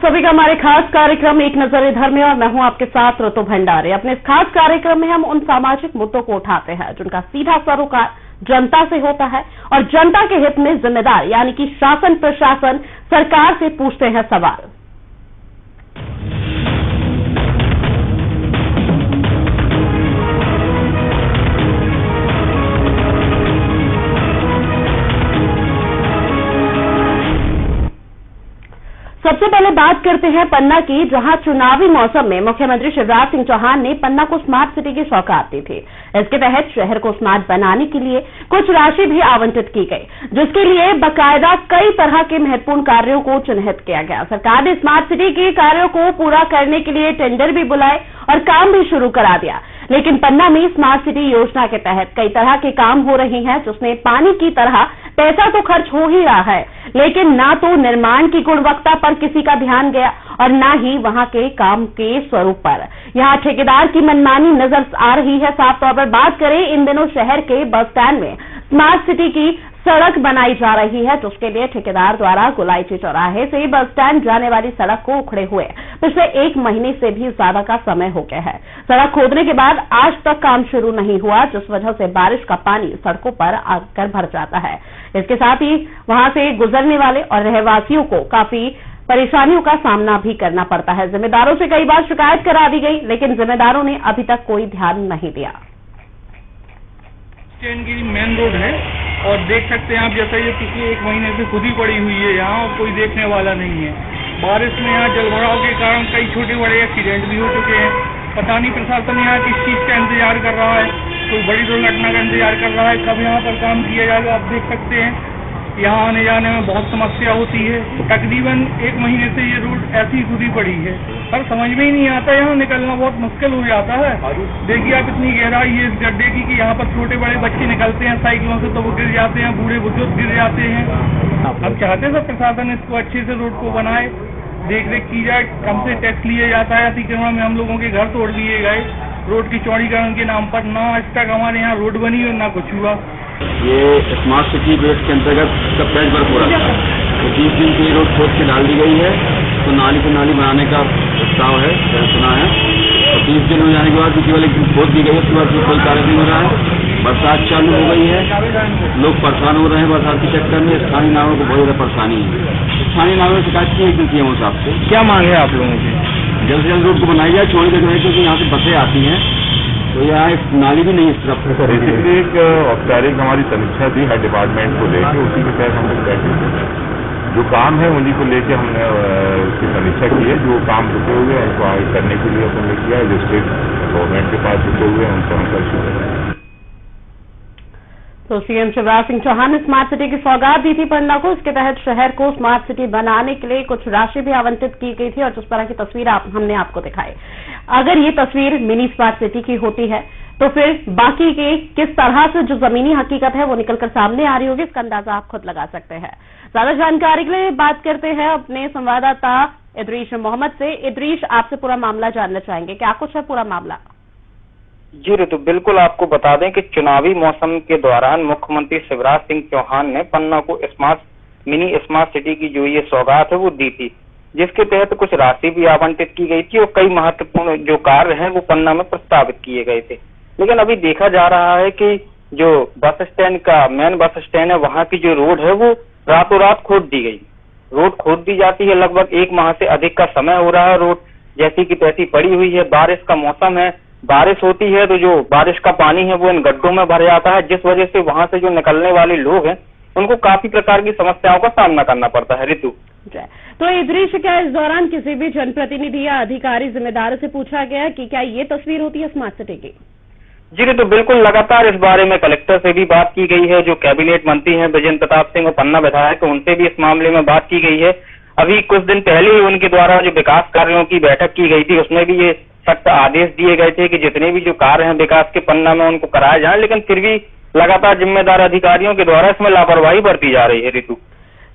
सभी का हमारे खास कार्यक्रम एक नजर इधर में और मैं हूं आपके साथ ऋतु भंडारी। अपने इस खास कार्यक्रम में हम उन सामाजिक मुद्दों को उठाते हैं जिनका सीधा सरोकार जनता से होता है और जनता के हित में जिम्मेदार यानी कि शासन प्रशासन सरकार से पूछते हैं सवाल। सबसे पहले बात करते हैं पन्ना की, जहां चुनावी मौसम में मुख्यमंत्री शिवराज सिंह चौहान ने पन्ना को स्मार्ट सिटी की सौगात दी थी। इसके तहत शहर को स्मार्ट बनाने के लिए कुछ राशि भी आवंटित की गई, जिसके लिए बकायदा कई तरह के महत्वपूर्ण कार्यों को चिन्हित किया गया। सरकार ने स्मार्ट सिटी के कार्यों को पूरा करने के लिए टेंडर भी बुलाए और काम भी शुरू करा दिया। लेकिन पन्ना में स्मार्ट सिटी योजना के तहत कई तरह के काम हो रहे हैं, जिसमें पानी की तरह पैसा तो खर्च हो ही रहा है, लेकिन ना तो निर्माण की गुणवत्ता पर किसी का ध्यान गया और ना ही वहां के काम के स्वरूप पर। यहां ठेकेदार की मनमानी नजर आ रही है। साफ तौर पर बात करें, इन दिनों शहर के बस स्टैंड में स्मार्ट सिटी की सड़क बनाई जा रही है, जिसके लिए ठेकेदार द्वारा गुलाइची चौराहे से बस स्टैंड जाने वाली सड़क को उखड़े हुए पिछले 1 महीने से भी ज्यादा का समय हो गया है। सड़क खोदने के बाद आज तक काम शुरू नहीं हुआ, जिस वजह से बारिश का पानी सड़कों पर आकर भर जाता है। इसके साथ ही वहां से गुजरने वाले और रहवासियों को काफी परेशानियों का सामना भी करना पड़ता है। जिम्मेदारों से कई बार शिकायत करा दी गई, लेकिन जिम्मेदारों ने अभी तक कोई ध्यान नहीं दिया। स्टैंड की मेन रोड है और देख सकते हैं आप, जैसा ये पिछले 1 महीने से खुदी पड़ी हुई है यहाँ और कोई देखने वाला नहीं है। बारिश में यहाँ जलभराव के कारण कई छोटे बड़े एक्सीडेंट भी हो चुके हैं। पता नहीं प्रशासन यहाँ किस चीज का इंतजार कर रहा है, कोई बड़ी दुर्घटना का इंतजार कर रहा है, कब यहाँ पर काम किया जाएगा। आप देख सकते हैं यहाँ आने जाने में बहुत समस्या होती है। तकरीबन 1 महीने से ये रोड ऐसी खुदी पड़ी है, पर समझ में ही नहीं आता, यहाँ निकलना बहुत मुश्किल हो जाता है। देखिए आप इतनी गहराई है इस गड्ढे की कि यहाँ पर छोटे बड़े बच्चे निकलते हैं साइकिलों से तो वो गिर जाते हैं, बूढ़े बुजुर्ग गिर जाते हैं। अब चाहते हैं सब प्रशासन इसको अच्छे से रोड को बनाए, देख रेख की जाए, कम से टैक्स लिया जाता है। अतिक्रमण में हम लोगों के घर तोड़ दिए गए रोड की चौड़ीकरण के नाम पर। ना आज तक हमारे यहाँ रोड बनी और ना कुछ हुआ। ये स्मार्ट सिटी प्रोजेक्ट के अंतर्गत इसका पैच वर्क हो रहा था, तो 30 दिन की रोड खोद के डाल दी गई है, तो नाली को नाली बनाने का प्रस्ताव है, सुना है। तो 30 दिन हो जाने के बाद किसी वाले खोद दी गई है, उसके बाद कोई कार्य नहीं हो रहा है। बरसात चालू हो गई है, लोग परेशान हो रहे हैं बरसात के चक्कर में। स्थानीय नागरिकों को बहुत ज़्यादा परेशानी है। स्थानीय नागरिकों ने शिकायत की है कि उस आपसे क्या मांग है आप लोगों की? जल्द से जल्द रोड को बनाई जाए, छोड़ के जाए, क्योंकि यहाँ से बसें आती हैं तो यहाँ एक नाली भी नहीं इस तरफ। बेसिकली एक औपचारिक हमारी समीक्षा थी हर डिपार्टमेंट को लेकर, उसी के तहत हम लोग बैठे थे। जो काम है उन्हीं को लेकर हमने उसकी समीक्षा की है। जो काम रुके हुए हैं उनको आगे करने के लिए हमने किया है। जो स्टेट गवर्नमेंट के पास रुके हुए हैं उनको हम कर चुके हैं। तो सीएम शिवराज सिंह चौहान ने स्मार्ट सिटी की सौगात दी थी पन्ना को। इसके तहत शहर को स्मार्ट सिटी बनाने के लिए कुछ राशि भी आवंटित की गई थी और जिस तरह की तस्वीर हमने आपको दिखाई। अगर ये तस्वीर मिनी स्मार्ट सिटी की होती है तो फिर बाकी के किस तरह से जो जमीनी हकीकत है वो निकलकर सामने आ रही होगी, इसका अंदाजा आप खुद लगा सकते हैं। ज्यादा जानकारी के लिए बात करते हैं अपने संवाददाता इदरीश मोहम्मद से। इदरीश, आपसे पूरा मामला जानना चाहेंगे, क्या कुछ है पूरा मामला? जी ऋतु, बिल्कुल आपको बता दें कि चुनावी मौसम के दौरान मुख्यमंत्री शिवराज सिंह चौहान ने पन्ना को मिनी स्मार्ट सिटी की जो ये सौगात है वो दी थी, जिसके तहत कुछ राशि भी आवंटित की गई थी और कई महत्वपूर्ण जो कार्य हैं वो पन्ना में प्रस्तावित किए गए थे। लेकिन अभी देखा जा रहा है कि जो बस स्टैंड का मेन बस स्टैंड है वहाँ की जो रोड है वो रातों रात खोद दी गई। रोड खोद दी जाती है, लगभग 1 माह से अधिक का समय हो रहा है। रोड जैसी की तैसी पड़ी हुई है। बारिश का मौसम है, बारिश होती है तो जो बारिश का पानी है वो इन गड्ढों में भर जाता है, जिस वजह से वहां से जो निकलने वाले लोग हैं उनको काफी प्रकार की समस्याओं का सामना करना पड़ता है। ऋतु, तो इदरीश, क्या इस दौरान किसी भी जनप्रतिनिधि या अधिकारी जिम्मेदारों से पूछा गया कि क्या ये तस्वीर होती है स्मार्ट सिटी की? जी ऋतु, बिल्कुल लगातार इस बारे में कलेक्टर से भी बात की गई है। जो कैबिनेट मंत्री हैं विजेंद्र प्रताप सिंह और पन्ना विधायक, उनसे भी इस मामले में बात की गई है। अभी कुछ दिन पहले ही उनके द्वारा जो विकास कार्यों की बैठक की गई थी उसमें भी ये सख्त आदेश दिए गए थे कि जितने भी जो कार्य हैं विकास के पन्ना में उनको कराए जाएं, लेकिन फिर भी लगातार जिम्मेदार अधिकारियों के द्वारा इसमें लापरवाही बरती जा रही है। ऋतु,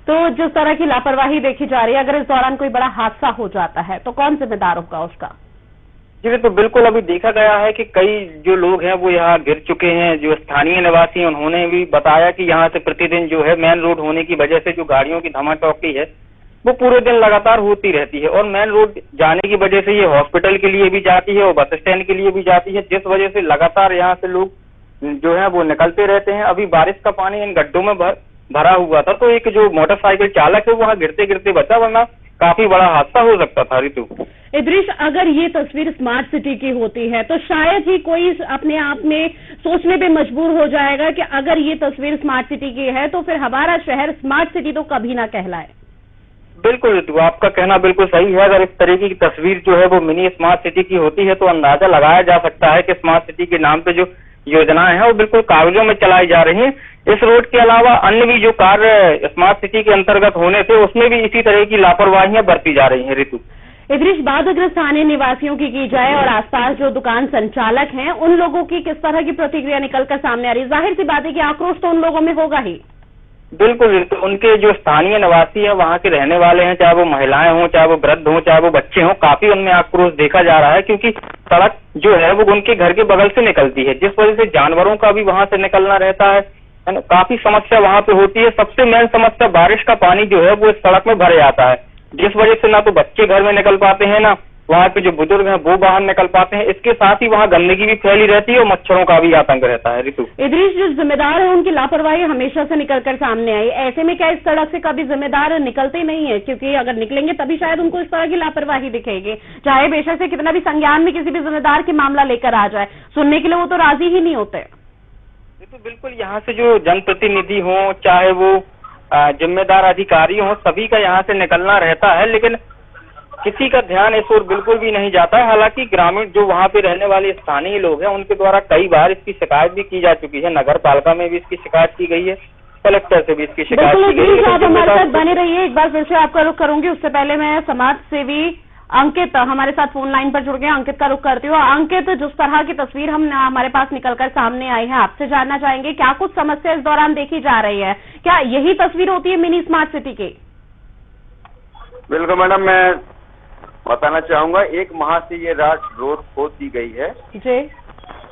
तो जिस तरह की लापरवाही देखी जा रही है, अगर इस दौरान कोई बड़ा हादसा हो जाता है तो कौन जिम्मेदार होगा उसका? जी तो बिल्कुल, अभी देखा गया है कि कई जो लोग हैं वो यहाँ गिर चुके हैं। जो स्थानीय निवासी हैं उन्होंने भी बताया कि यहाँ से प्रतिदिन जो है मेन रोड होने की वजह से जो गाड़ियों की धमाचौकी है वो पूरे दिन लगातार होती रहती है। और मेन रोड जाने की वजह से ये हॉस्पिटल के लिए भी जाती है और बस स्टैंड के लिए भी जाती है, जिस वजह से लगातार यहाँ से लोग जो है वो निकलते रहते हैं। अभी बारिश का पानी इन गड्ढों में भरा हुआ था, तो एक जो मोटरसाइकिल चालक है वहाँ गिरते गिरते बचा, वरना काफी बड़ा हादसा हो सकता था। ऋतु, इदरीश, अगर ये तस्वीर स्मार्ट सिटी की होती है तो शायद ही कोई अपने आप में सोचने पे मजबूर हो जाएगा कि अगर ये तस्वीर स्मार्ट सिटी की है तो फिर हमारा शहर स्मार्ट सिटी तो कभी ना कहलाए। बिल्कुल ऋतु, आपका कहना बिल्कुल सही है। अगर इस तरीके की तस्वीर जो है वो मिनी स्मार्ट सिटी की होती है तो अंदाजा लगाया जा सकता है कि स्मार्ट सिटी के नाम पे जो योजनाएं हैं वो बिल्कुल कागजों में चलाई जा रही हैं। इस रोड के अलावा अन्य भी जो कार्य स्मार्ट सिटी के अंतर्गत होने थे उसमें भी इसी तरह की लापरवाहियां बरती जा रही हैं। ऋतु, इदरीश, बात अगर स्थानीय निवासियों की जाए और आसपास जो दुकान संचालक हैं उन लोगों की किस तरह की प्रतिक्रिया निकलकर सामने आ रही है? जाहिर सी बात है कि आक्रोश तो उन लोगों में होगा ही। बिल्कुल, तो उनके जो स्थानीय निवासी हैं, वहाँ के रहने वाले हैं, चाहे वो महिलाएं हों, चाहे वो वृद्ध हों, चाहे वो बच्चे हों, काफी उनमें आक्रोश देखा जा रहा है, क्योंकि सड़क जो है वो उनके घर के बगल से निकलती है, जिस वजह से जानवरों का भी वहाँ से निकलना रहता है ना, काफी समस्या वहाँ पे होती है। सबसे मेन समस्या बारिश का पानी जो है वो इस सड़क में भरे आता है, जिस वजह से ना तो बच्चे घर में निकल पाते हैं, ना वहाँ पे जो बुजुर्ग हैं वो बाहर निकल पाते हैं। इसके साथ ही वहाँ गंदगी भी फैली रहती है और मच्छरों का भी आतंक रहता है। ऋतु, इदरीश, जो जिम्मेदार है उनकी लापरवाही हमेशा से निकलकर सामने आई, ऐसे में क्या इस सड़क से कभी जिम्मेदार निकलते नहीं है? क्योंकि अगर निकलेंगे तभी शायद उनको इस तरह की लापरवाही दिखेगी, चाहे बेशक से कितना भी संज्ञान में किसी भी जिम्मेदार की मामला लेकर आ जाए, सुनने के लिए वो तो राजी ही नहीं होते। तो बिल्कुल यहाँ से जो जनप्रतिनिधि हो, चाहे वो जिम्मेदार अधिकारी हो, सभी का यहाँ से निकलना रहता है, लेकिन किसी का ध्यान इस ओर बिल्कुल भी नहीं जाता है। हालांकि ग्रामीण जो वहाँ पे रहने वाले स्थानीय लोग हैं उनके द्वारा कई बार इसकी शिकायत भी की जा चुकी है, नगर पालिका में भी इसकी शिकायत की गई है, कलेक्टर से भी इसकी शिकायत की गई है। आप हमारे साथ बने रहिए, एक बार फिर से आपका रुख करूंगी, उससे पहले मैं समाज सेवी अंकित हमारे साथ फोन लाइन पर जुड़ गए, अंकित का रुख करती हूँ। अंकित, जिस तरह की तस्वीर हमारे पास निकलकर सामने आई है, आपसे जानना चाहेंगे क्या कुछ समस्या इस दौरान देखी जा रही है? क्या यही तस्वीर होती है मिनी स्मार्ट सिटी की? बिल्कुल मैडम, मैं बताना चाहूंगा, 1 माह से ये रोड खोद दी गई है जी,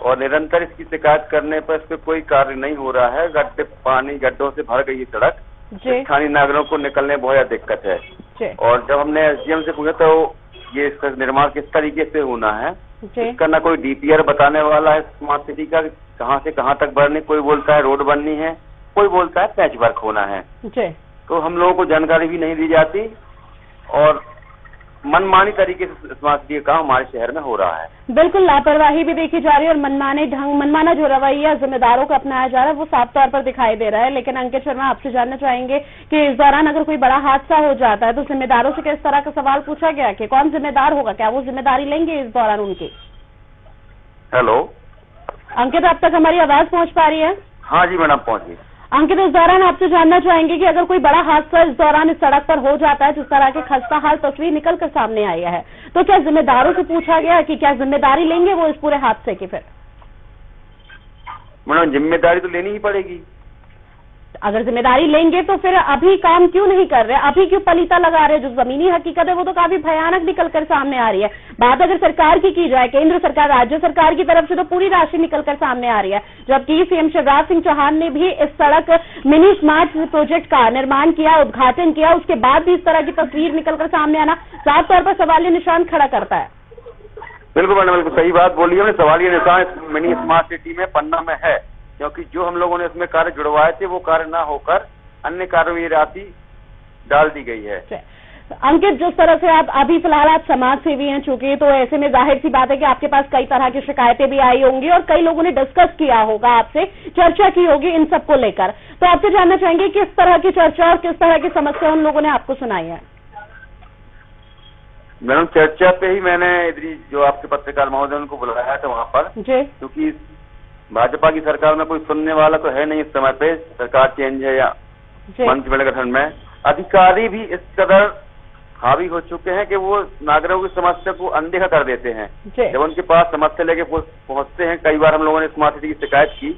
और निरंतर इसकी शिकायत करने पर इस पर कोई कार्य नहीं हो रहा है। गड्ढों से भर गई है सड़क, स्थानीय नागरिकों को निकलने में बहुत ज्यादा दिक्कत है जी। और जब हमने एसडीएम से पूछा तो ये इसका निर्माण किस तरीके से होना है, इसका ना कोई डीपीआर बताने वाला है स्मार्ट सिटी का, कहाँ से कहाँ तक बढ़नी, कोई बोलता है रोड बननी है, कोई बोलता है पैच वर्क होना है जी। तो हम लोगों को जानकारी भी नहीं दी जाती और मनमानी तरीके से स्मार्ट सिटी का काम हमारे शहर में हो रहा है। बिल्कुल लापरवाही भी देखी जा रही है और मनमाना जो रवैया जिम्मेदारों का अपनाया जा रहा है वो साफ तौर पर दिखाई दे रहा है। लेकिन अंकित शर्मा, आपसे जानना चाहेंगे कि इस दौरान अगर कोई बड़ा हादसा हो जाता है तो जिम्मेदारों से किस तरह का सवाल पूछा गया कि कौन जिम्मेदार होगा? क्या वो जिम्मेदारी लेंगे इस दौरान उनकी? हेलो अंकित, अब तक हमारी आवाज पहुंच पा रही है? हाँ जी मैडम, पहुंची। अंकित, इस दौरान आपसे जानना चाहेंगे कि अगर कोई बड़ा हादसा इस दौरान इस सड़क पर हो जाता है, जिस तरह की खस्ताहाल तस्वीर निकलकर सामने आई है, तो क्या जिम्मेदारों से पूछा गया कि क्या जिम्मेदारी लेंगे वो इस पूरे हादसे की? फिर मैडम, जिम्मेदारी तो लेनी ही पड़ेगी। अगर जिम्मेदारी लेंगे तो फिर अभी काम क्यों नहीं कर रहे? अभी क्यों पलीता लगा रहे? जो जमीनी हकीकत है वो तो काफी भयानक निकलकर सामने आ रही है। बात अगर सरकार की जाए, केंद्र सरकार, राज्य सरकार की तरफ से तो पूरी राशि निकलकर सामने आ रही है, जबकि सीएम शिवराज सिंह चौहान ने भी इस सड़क मिनी स्मार्ट प्रोजेक्ट का निर्माण किया, उद्घाटन किया, उसके बाद भी इस तरह की तस्वीर निकलकर सामने आना साफ तौर पर सवालिया निशान खड़ा करता है। बिल्कुल मैडम, बिल्कुल सही बात बोली है। सवालिया निशान मिनी स्मार्ट सिटी में पन्ना में है, क्योंकि जो हम लोगों ने इसमें कार्य जुड़वाए थे वो कार्य ना होकर अन्य कार्यों में राशि डाल दी गई है। अंकित, जिस तरह से आप अभी फिलहाल आप समाज सेवी हैं चूंकि, तो ऐसे में जाहिर सी बात है कि आपके पास कई तरह की शिकायतें भी आई होंगी और कई लोगों ने डिस्कस किया होगा, आपसे चर्चा की होगी इन सबको लेकर। तो आपसे जानना चाहेंगे किस तरह की चर्चा और किस तरह की समस्या उन लोगों ने आपको सुनाई है? मैडम, चर्चा पे ही मैंने जो आपके पत्रकार महोदय उनको बुलाया था वहाँ पर, क्योंकि भाजपा की सरकार में कोई सुनने वाला तो है नहीं इस समय पे, सरकार चेंज है या मंत्रिमंडल गठन में, अधिकारी भी इस कदर हावी हो चुके हैं कि वो नागरिकों की समस्या को अनदेखा कर देते हैं। जब उनके पास समस्या लेके पहुंचते हैं, कई बार हम लोगों ने स्मार्ट सिटी की शिकायत की,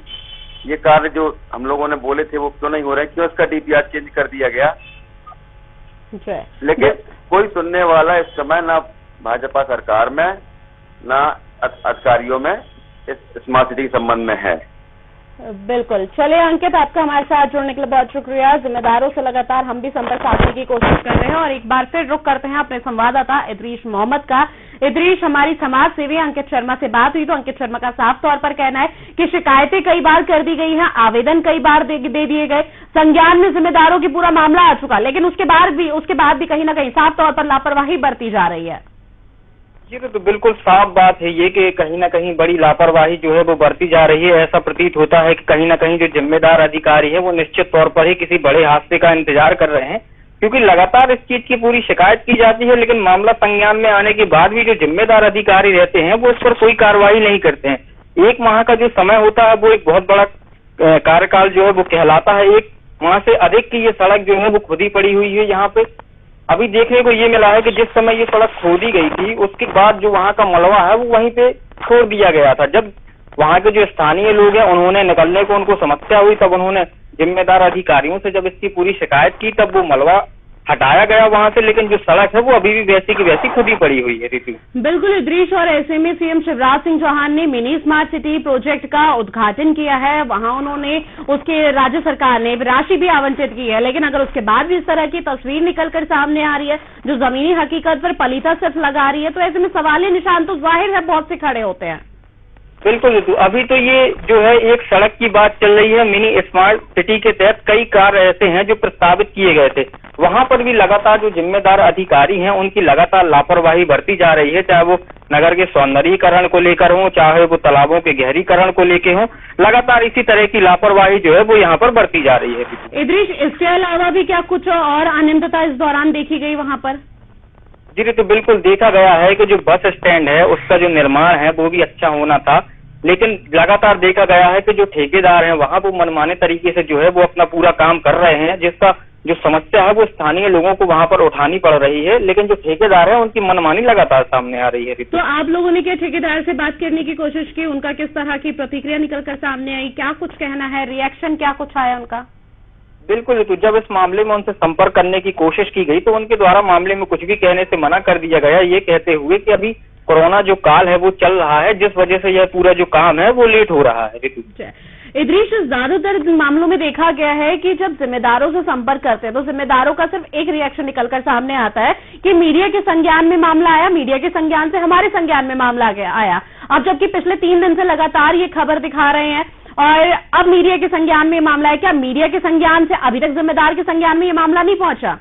ये कार्य जो हम लोगों ने बोले थे वो क्यों नहीं हो रहे, क्यों इसका डीपीआर चेंज कर दिया गया, लेकिन कोई सुनने वाला इस समय ना भाजपा सरकार में ना अधिकारियों में इस स्मार्ट सिटी के संबंध में है। बिल्कुल। चलिए अंकित, आपका हमारे साथ जुड़ने के लिए बहुत शुक्रिया। जिम्मेदारों से लगातार हम भी संपर्क साधने की कोशिश कर रहे हैं और एक बार फिर रुख करते हैं अपने संवाददाता इदरीश मोहम्मद का। इदरीश, हमारी समाज सेवी अंकित शर्मा से बात हुई तो अंकित शर्मा का साफ तौर पर कहना है कि शिकायतें कई बार कर दी गई हैं, आवेदन कई बार दे दिए गए, संज्ञान में जिम्मेदारों की पूरा मामला आ चुका, लेकिन उसके बाद भी कहीं ना कहीं साफ तौर पर लापरवाही बरती जा रही है। जी तो बिल्कुल साफ बात है ये कि कहीं ना कहीं बड़ी लापरवाही जो है वो बरती जा रही है। ऐसा प्रतीत होता है कि कहीं ना कहीं जो जिम्मेदार अधिकारी है वो निश्चित तौर पर ही किसी बड़े हादसे का इंतजार कर रहे हैं, क्योंकि लगातार इस चीज की पूरी शिकायत की जाती है, लेकिन मामला संज्ञान में आने के बाद भी जो जिम्मेदार अधिकारी रहते हैं वो इस पर कोई कार्रवाई नहीं करते हैं। 1 माह का जो समय होता है वो एक बहुत बड़ा कार्यकाल जो है वो कहलाता है। 1 माह से अधिक की ये सड़क जो है वो खुदी पड़ी हुई है। यहाँ पे अभी देखने को ये मिला है कि जिस समय ये सड़क खोदी गई थी उसके बाद जो वहाँ का मलबा है वो वहीं पे छोड़ दिया गया था। जब वहाँ के जो स्थानीय लोग हैं उन्होंने निकलने को उनको समस्या हुई, तब उन्होंने जिम्मेदार अधिकारियों से जब इसकी पूरी शिकायत की तब वो मलबा हटाया गया वहां से, लेकिन जो सड़क है वो अभी भी वैसी की वैसी खुदी पड़ी हुई है। ऋतु बिल्कुल इदरीश, और ऐसे में सीएम शिवराज सिंह चौहान ने मिनी स्मार्ट सिटी प्रोजेक्ट का उद्घाटन किया है। वहां उन्होंने उसके राज्य सरकार ने राशि भी आवंटित की है, लेकिन अगर उसके बाद भी इस तरह की तस्वीर निकलकर सामने आ रही है जो जमीनी हकीकत पर पलीता सिर्फ लगा रही है, तो ऐसे में सवालिया निशान तो जाहिर है बहुत से खड़े होते हैं। बिल्कुल ऋतु, अभी तो ये जो है एक सड़क की बात चल रही है। मिनी स्मार्ट सिटी के तहत कई कार्य ऐसे हैं जो प्रस्तावित किए गए थे, वहां पर भी लगातार जो जिम्मेदार अधिकारी हैं उनकी लगातार लापरवाही बढ़ती जा रही है, चाहे वो नगर के सौंदर्यीकरण को लेकर हो, चाहे वो तालाबों के गहरीकरण को लेकर हो। लगातार इसी तरह की लापरवाही जो है वो यहाँ पर बढ़ती जा रही है। इदरीश, इसके अलावा भी क्या कुछ और अनियमितता इस दौरान देखी गई वहां पर? जी तो बिल्कुल देखा गया है कि जो बस स्टैंड है उसका जो निर्माण है वो भी अच्छा होना था, लेकिन लगातार देखा गया है कि जो ठेकेदार हैं वहां वो मनमाने तरीके से जो है वो अपना पूरा काम कर रहे हैं, जिसका जो समस्या है वो स्थानीय लोगों को वहां पर उठानी पड़ रही है, लेकिन जो ठेकेदार है उनकी मनमानी लगातार सामने आ रही है। तो आप लोगों ने क्या ठेकेदार से बात करने की कोशिश की? उनका किस तरह की प्रतिक्रिया निकलकर सामने आई? क्या कुछ कहना है, रिएक्शन क्या कुछ आया उनका? बिल्कुल, तो जब इस मामले में उनसे संपर्क करने की कोशिश की गई तो उनके द्वारा मामले में कुछ भी कहने से मना कर दिया गया, ये कहते हुए कि अभी कोरोना जो काल है वो चल रहा है, जिस वजह से यह पूरा जो काम है वो लेट हो रहा है। इदरीश, ज्यादातर मामलों में देखा गया है कि जब जिम्मेदारों से संपर्क करते हैं तो जिम्मेदारों का सिर्फ एक रिएक्शन निकलकर सामने आता है कि मीडिया के संज्ञान में मामला आया, मीडिया के संज्ञान से हमारे संज्ञान में मामला आया। अब जबकि पिछले 3 दिन से लगातार ये खबर दिखा रहे हैं और अब मीडिया के संज्ञान में मामला है। क्या मीडिया के संज्ञान से अभी तक जिम्मेदार के संज्ञान में ये मामला नहीं पहुंचा?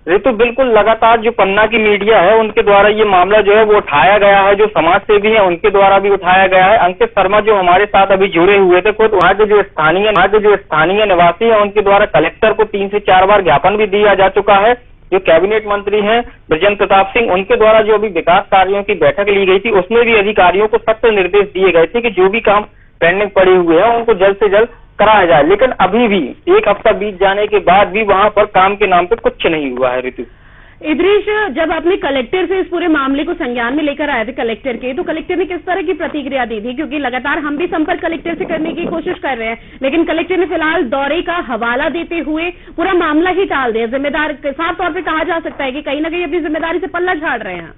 ऋतु बिल्कुल, लगातार जो पन्ना की मीडिया है उनके द्वारा ये मामला जो है वो उठाया गया है, जो समाज सेवी है उनके द्वारा भी उठाया गया है। अंकित शर्मा जो हमारे साथ अभी जुड़े हुए थे, खुद वहाँ के जो स्थानीय निवासी है उनके द्वारा कलेक्टर को 3 से 4 बार ज्ञापन भी दिया जा चुका है। जो कैबिनेट मंत्री हैं बृजेंद्र प्रताप सिंह, उनके द्वारा जो अभी विकास कार्यों की बैठक ली गई थी उसमें भी अधिकारियों को सख्त निर्देश दिए गए थे कि जो भी काम पेंडिंग पड़े हुए हैं उनको जल्द से जल्द कराया जाए, लेकिन अभी भी 1 हफ्ता बीत जाने के बाद भी वहां पर काम के नाम पे कुछ नहीं हुआ है। ऋतु इदरीश, जब आपने कलेक्टर से इस पूरे मामले को संज्ञान में लेकर आए थे कलेक्टर के, तो कलेक्टर ने किस तरह की प्रतिक्रिया दी थी? क्योंकि लगातार हम भी संपर्क कलेक्टर से करने की कोशिश कर रहे हैं, लेकिन कलेक्टर ने फिलहाल दौरे का हवाला देते हुए पूरा मामला ही टाल दिया। जिम्मेदार साफ तौर पर कहा जा सकता है कि कहीं ना कहीं अपनी जिम्मेदारी से पल्ला झाड़ रहे हैं।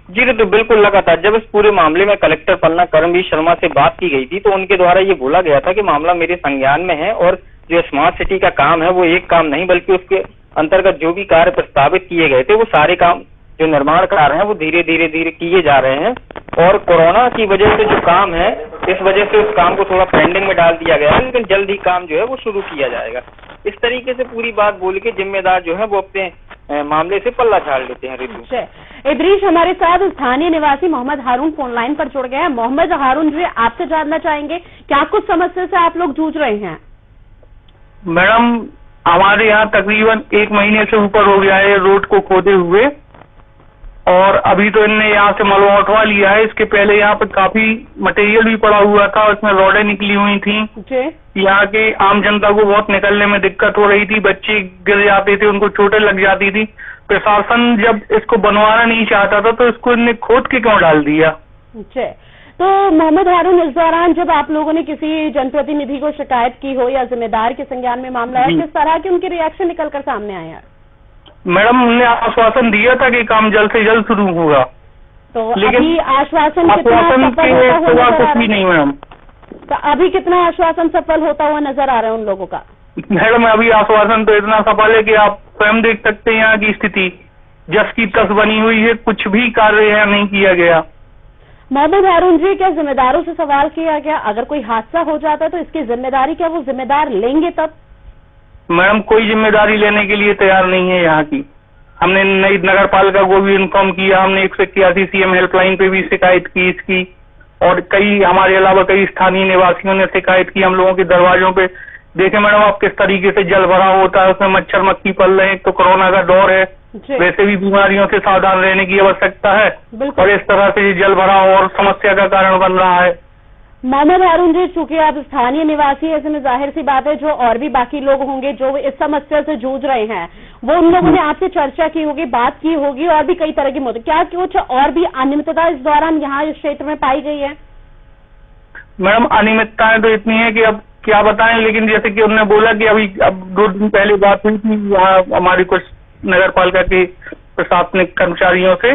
जी तो बिल्कुल, लगातार जब इस पूरे मामले में कलेक्टर पन्ना करमवीर शर्मा से बात की गई थी तो उनके द्वारा ये बोला गया था कि मामला मेरे संज्ञान में है और जो स्मार्ट सिटी का काम है वो एक काम नहीं बल्कि उसके अंतर्गत जो भी कार्य प्रस्तावित किए गए थे वो सारे काम जो निर्माण कार्य हैं वो धीरे धीरे किए जा रहे हैं, और कोरोना की वजह से जो काम है इस वजह से उस काम को थोड़ा पेंडिंग में डाल दिया गया है, लेकिन जल्द ही काम जो है वो शुरू किया जाएगा। इस तरीके से पूरी बात बोल के जिम्मेदार जो है वो अपने मामले से पल्ला झाड़ लेते हैं। ऋतु इदरीश, हमारे साथ स्थानीय निवासी मोहम्मद हारून फोन लाइन पर जुड़ गए हैं। मोहम्मद हारून जी, आपसे जानना चाहेंगे क्या कुछ समस्या से आप लोग जूझ रहे हैं? मैडम, हमारे यहाँ तकरीबन 1 महीने से ऊपर हो गया है रोड को खोदे हुए, और अभी तो इनने यहाँ से मलबा उठवा लिया है। इसके पहले यहाँ पर काफी मटेरियल भी पड़ा हुआ था, उसमें रोडें निकली हुई थी। यहाँ के आम जनता को बहुत निकलने में दिक्कत हो रही थी, बच्चे गिर जाते थे, उनको चोटें लग जाती थी। प्रशासन जब इसको बनवाना नहीं चाहता था तो इसको इनने खोद के क्यों डाल दिया? तो मोहम्मद हारून, इस दौरान जब आप लोगों ने किसी जनप्रतिनिधि को शिकायत की हो या जिम्मेदार के संज्ञान में मामला है, किस तरह के उनके रिएक्शन निकलकर सामने आया? मैडम, उन्होंने आश्वासन दिया था कि काम जल्द से जल्द शुरू होगा, तो लेकिन अभी आश्वासन के सिवा कुछ भी नहीं मैडम। तो अभी कितना आश्वासन सफल होता हुआ नजर आ रहा है उन लोगों का? मैडम अभी आश्वासन तो इतना सफल है कि आप स्वयं देख सकते हैं यहाँ की स्थिति जस की तस बनी हुई है, कुछ भी कार्य यहाँ नहीं किया गया। मोहम्मद हारून जी, क्या जिम्मेदारों से सवाल किया गया? अगर कोई हादसा हो जाता है तो इसकी जिम्मेदारी क्या वो जिम्मेदार लेंगे तब? मैडम कोई जिम्मेदारी लेने के लिए तैयार नहीं है यहाँ की। हमने नई नगर पालिका को भी इन्फॉर्म किया, हमने 181 CM हेल्पलाइन पे भी शिकायत की इसकी, और कई हमारे अलावा कई स्थानीय निवासियों ने शिकायत की हम लोगों के दरवाजों पे। देखे मैडम आप किस तरीके से जल भरा होता है, उसमें मच्छर मक्खी पल रहे हैं, तो कोरोना का दौर है, वैसे भी बीमारियों से सावधान रहने की आवश्यकता है, और इस तरह से ये जल भरा और समस्या का कारण बन रहा है। मोहम्मद हारून जी, चूंकि आप स्थानीय निवासी, ऐसे में जाहिर सी बात है जो और भी बाकी लोग होंगे जो इस समस्या से जूझ रहे हैं, वो उन लोगों ने आपसे चर्चा की होगी, बात की होगी, और भी कई तरह के मुद्दे। क्या कुछ और भी अनियमितता इस दौरान यहाँ इस क्षेत्र में पाई गई है? मैडम अनियमितताएं तो इतनी है कि अब क्या बताएं, लेकिन जैसे कि उन्होंने बोला कि अभी अब 2 दिन पहले बात हुई थी यहाँ हमारी कुछ नगर पालिका के प्रशासनिक कर्मचारियों से,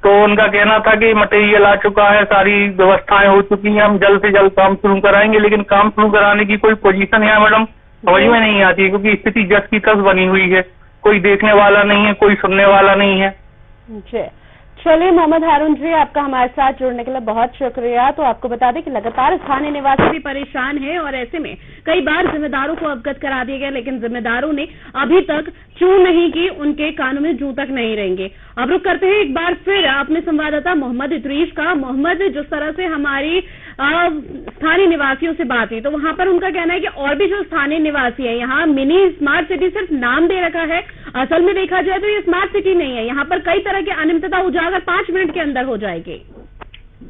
तो उनका कहना था कि मटेरियल आ चुका है, सारी व्यवस्थाएं हो चुकी हैं, हम जल्द से जल्द काम शुरू कराएंगे, लेकिन काम शुरू कराने की कोई पोजीशन है मैडम समझ में नहीं आती है, क्योंकि स्थिति जस की तस बनी हुई है, कोई देखने वाला नहीं है, कोई सुनने वाला नहीं है। चलिए मोहम्मद हारून जी, आपका हमारे साथ जुड़ने के लिए बहुत शुक्रिया। तो आपको बता दें कि लगातार स्थानीय निवासी भी परेशान हैं और ऐसे में कई बार जिम्मेदारों को अवगत करा दिया गया, लेकिन जिम्मेदारों ने अभी तक चूं नहीं की, उनके कानों में जूं तक नहीं रहेंगे। अब रुक करते हैं एक बार फिर अपने संवाददाता मोहम्मद इदरीस का। मोहम्मद, जिस तरह से हमारी स्थानीय निवासियों से बात हुई तो वहां पर उनका कहना है कि और भी जो स्थानीय निवासी है, यहाँ मिनी स्मार्ट सिटी सिर्फ नाम दे रखा है, असल में देखा जाए तो ये स्मार्ट सिटी नहीं है। यहाँ पर कई तरह की अनियमितता उजागर 5 मिनट के अंदर हो जाएगी।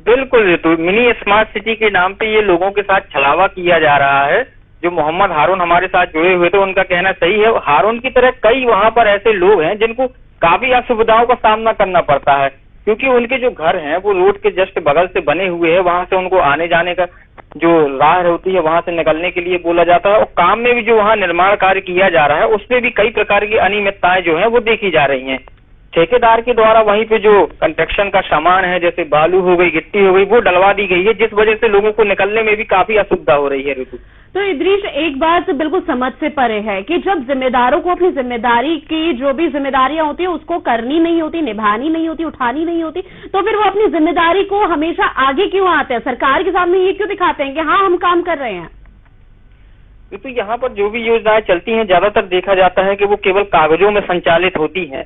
बिल्कुल, तो मिनी स्मार्ट सिटी के नाम पे ये लोगों के साथ छलावा किया जा रहा है। जो मोहम्मद हारून हमारे साथ जुड़े हुए थे उनका कहना सही है। हारून की तरह कई वहां पर ऐसे लोग हैं जिनको काफी असुविधाओं का सामना करना पड़ता है, क्योंकि उनके जो घर हैं वो रोड के जस्ट बगल से बने हुए हैं, वहां से उनको आने जाने का जो राह होती है वहां से निकलने के लिए बोला जाता है, और काम में भी जो वहां निर्माण कार्य किया जा रहा है उसमें भी कई प्रकार की अनियमितताएं जो है वो देखी जा रही हैं। ठेकेदार के द्वारा वहीं पे जो कंस्ट्रक्शन का सामान है, जैसे बालू हो गई, गिट्टी हो गई, वो डलवा दी गई है, जिस वजह से लोगों को निकलने में भी काफी असुविधा हो रही है। ऋतु, तो इदरीस, एक बात बिल्कुल समझ से परे है कि जब जिम्मेदारों को अपनी जिम्मेदारी की जो भी जिम्मेदारियां होती है उसको करनी नहीं होती, निभानी नहीं होती, उठानी नहीं होती, तो फिर वो अपनी जिम्मेदारी को हमेशा आगे क्यों आते हैं, सरकार के सामने ये क्यों दिखाते हैं कि हाँ हम काम कर रहे हैं? तो यहाँ पर जो भी योजनाएं चलती हैं ज्यादातर देखा जाता है कि वो केवल कागजों में संचालित होती हैं,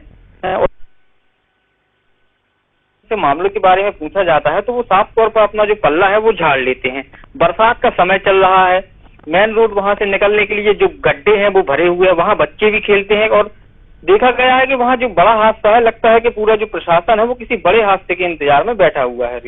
मामलों के बारे में पूछा जाता है तो वो साफ तौर पर अपना जो पल्ला है वो झाड़ लेते हैं। बरसात का समय चल रहा है, मेन रोड वहां से निकलने के लिए जो गड्ढे हैं वो भरे हुए हैं, वहां बच्चे भी खेलते हैं, और देखा गया है कि वहां जो बड़ा हादसा है, लगता है कि पूरा जो प्रशासन है वो किसी बड़े हादसे के इंतजार में बैठा हुआ है।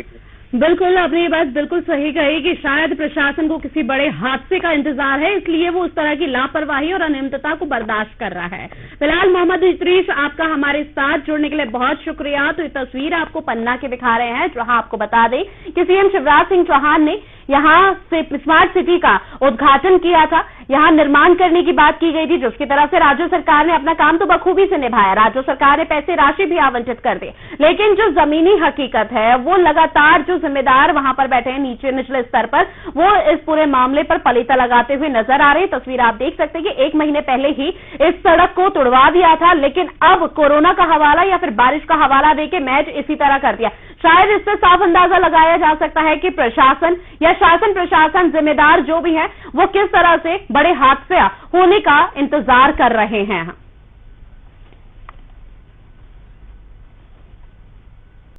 बिल्कुल, आपने ये बात बिल्कुल सही कही कि शायद प्रशासन को किसी बड़े हादसे का इंतजार है, इसलिए वो उस तरह की लापरवाही और अनियमितता को बर्दाश्त कर रहा है। फिलहाल मोहम्मद इदरीस, आपका हमारे साथ जुड़ने के लिए बहुत शुक्रिया। तो ये तस्वीर आपको पन्ना के दिखा रहे हैं, जहां आपको बता दें कि सीएम शिवराज सिंह चौहान ने यहाँ से स्मार्ट सिटी का उद्घाटन किया था, यहाँ निर्माण करने की बात की गई थी, जिसकी तरफ से राज्य सरकार ने अपना काम तो बखूबी से निभाया। राज्य सरकार ने पैसे राशि भी आवंटित कर दी, लेकिन जो जमीनी हकीकत है वो लगातार जो जिम्मेदार वहां पर बैठे हैं निचले स्तर पर, वो इस पूरे मामले पर पलीता लगाते हुए नजर आ रहे हैं। तस्वीर आप देख सकते हैं कि 1 महीने पहले ही इस सड़क को तुड़वा दिया था, लेकिन अब कोरोना का हवाला या फिर बारिश का हवाला देके मैच इसी तरह कर दिया। शायद इससे साफ अंदाजा लगाया जा सकता है कि प्रशासन या शासन प्रशासन जिम्मेदार जो भी है वो किस तरह से बड़े हादसे होने का इंतजार कर रहे हैं।